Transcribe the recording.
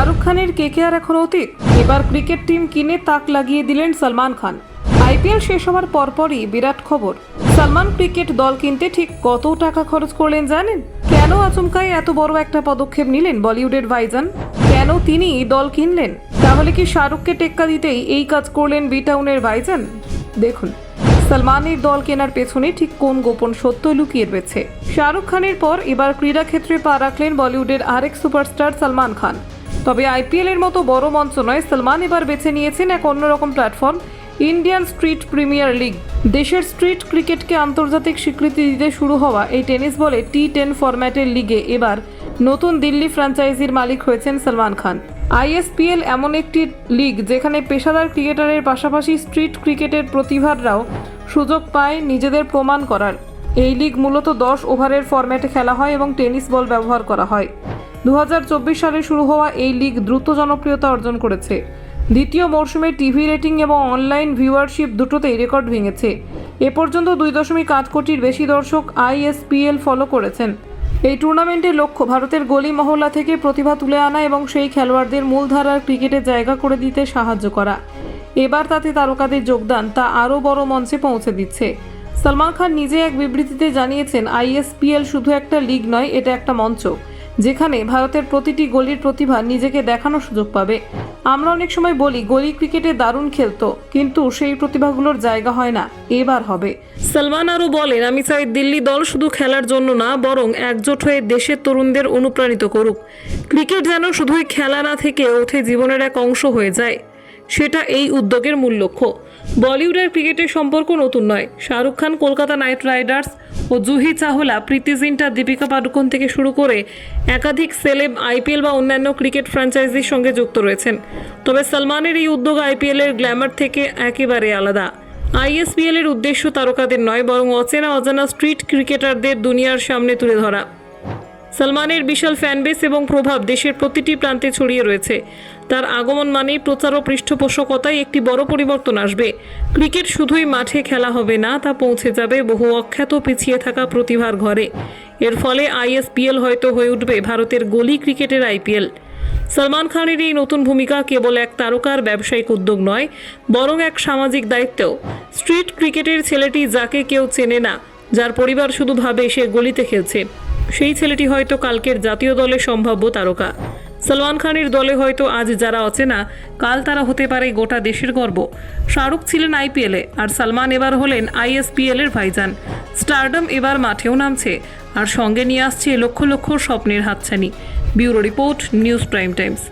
শাহরুখ খানের কেকেআর এখন অতীত। এবার ক্রিকেট টিম কিনে তাক লাগিয়ে দিলেন সলমান খান। আইপিএল শেষ হওয়ার পরপরই বিরাট খবর, সলমান ক্রিকেট দল কিনতে ঠিক কত টাকা খরচ করলেন জানেন? কেন আচমকাই এত বড় একটা পদক্ষেপ নিলেন বলিউডের ভাইজান? কেন তিনি দল কিনলেন? তাহলে কি শাহরুখকে টেক্কা দিতেই এই কাজ করলেন বি টাউনের ভাইজান? দেখুন, সলমানের দল কেনার পেছনে ঠিক কোন গোপন সত্য লুকিয়ে রয়েছে। শাহরুখ খানের পর এবার ক্রীড়া ক্ষেত্রে পা রাখলেন বলিউডের আরেক সুপারস্টার সলমান খান। তবে আইপিএল এর মতো বড় মঞ্চ নয়, সলমান এবার বেছে নিয়েছেন এক অন্যরকম platform, Indian street premier league. দেশের স্ট্রিট ক্রিকেটকে আন্তর্জাতিক স্বীকৃতি দিতে শুরু হওয়া এই টেনিস বলে T10 ফরম্যাটের লিগে এবার নতুন দিল্লি ফ্র্যাঞ্চাইজির মালিক হয়েছেন সলমান খান। ISPL এমন একটি লিগ যেখানে পেশাদার ক্রিকেটারের পাশাপাশি স্ট্রিট ক্রিকেটের প্রতিভারাও সুযোগ পায় নিজেদের প্রমাণ করার। এই লিগ মূলত 10 ওভারের ফরম্যাটে খেলা হয় এবং টেনিস বল ব্যবহার করা হয়। 2024 সালে শুরু হওয়া এই লিগ দ্রুত জনপ্রিয়তা অর্জন করেছে। দ্বিতীয় মরশুমে টিভি রেটিং এবং অনলাইন ভিউয়ারশিপ দুটোতেই রেকর্ড ভেঙেছে। এ পর্যন্ত 2.8 কোটির বেশি দর্শক ISPL ফলো করেছেন। এই টুর্নামেন্টের লক্ষ্য ভারতের গলি মহল্লা থেকে প্রতিভা তুলে আনা এবং সেই খেলোয়াড়দের মূলধারার ক্রিকেটে জায়গা করে দিতে সাহায্য করা। এবার তাতে তারকাদের যোগদান তা আরও বড় মঞ্চে পৌঁছে দিচ্ছে। সলমান খান নিজে এক বিবৃতিতে জানিয়েছেন, ISPL শুধু একটা লিগ নয়, এটা একটা মঞ্চ যেখানে ভারতের প্রতিটি গলির প্রতিভা নিজেকে দেখানোর সুযোগ পাবে। আমরা অনেক সময় বলি গলি ক্রিকেটে দারুণ খেলতো, কিন্তু সেই প্রতিভাগুলোর জায়গা হয় না, এবার হবে। সলমান আরও বলেন, আমি চাই দিল্লি দল শুধু খেলার জন্য না, বরং একজোট হয়ে দেশের তরুণদের অনুপ্রাণিত করুক। ক্রিকেট যেন শুধুই খেলা না থেকে ওঠে জীবনের এক অংশ হয়ে যায়, সেটা এই উদ্যোগের মূল লক্ষ্য। বলিউডের ক্রিকেটের সম্পর্ক নতুন নয়। শাহরুখ খান কলকাতা নাইট রাইডার্স ও জুহি চাওলা, প্রীতি জিন্টা, দীপিকা পাডুকোন থেকে শুরু করে একাধিক সেলেব IPL বা অন্যান্য ক্রিকেট ফ্র্যাঞ্চাইজির সঙ্গে যুক্ত রয়েছেন। তবে সলমানের এই উদ্যোগ IPL এর গ্ল্যামার থেকে একেবারে আলাদা। ISPL এর উদ্দেশ্য তারকাদের নয়, বরং অচেনা অজানা স্ট্রিট ক্রিকেটারদের দুনিয়ার সামনে তুলে ধরা। সলমানের বিশাল ফ্যানবেস এবং প্রভাব দেশের প্রতিটি প্রান্তে ছড়িয়ে রয়েছে। তার আগমন মানেই প্রচার ও পৃষ্ঠপোষকতায় একটি বড় পরিবর্তন আসবে। ক্রিকেট শুধুই মাঠে খেলা হবে না, তা পৌঁছে যাবে বহু অখ্যাত পিছিয়ে থাকা প্রতিভার ঘরে। এর ফলে ISPL হয়তো হয়ে উঠবে ভারতের গলি ক্রিকেটের IPL। সলমান খানের এই নতুন ভূমিকা কেবল এক তারকার ব্যবসায়িক উদ্যোগ নয়, বরং এক সামাজিক দায়িত্বও। স্ট্রিট ক্রিকেটের ছেলেটি যাকে কেউ চেনে না, যার পরিবার শুধু ভাবে সে গলিতে খেলছে, সেই ছেলেটি হয়তো কালকের জাতীয় দলের সম্ভাব্য তারকা। সলমান খানের দলে হয়তো আজ যারা অচেনা, কাল তারা হতে পারে গোটা দেশের গর্ব। শাহরুখ ছিলেন IPL এ, আর সলমান এবার হলেন ISPL এর ভাইজান। স্টারডম এবার মাঠেও নামছে, আর সঙ্গে নিয়ে আসছে লক্ষ লক্ষ স্বপ্নের হাতছানি। Bureau report, news prime Times.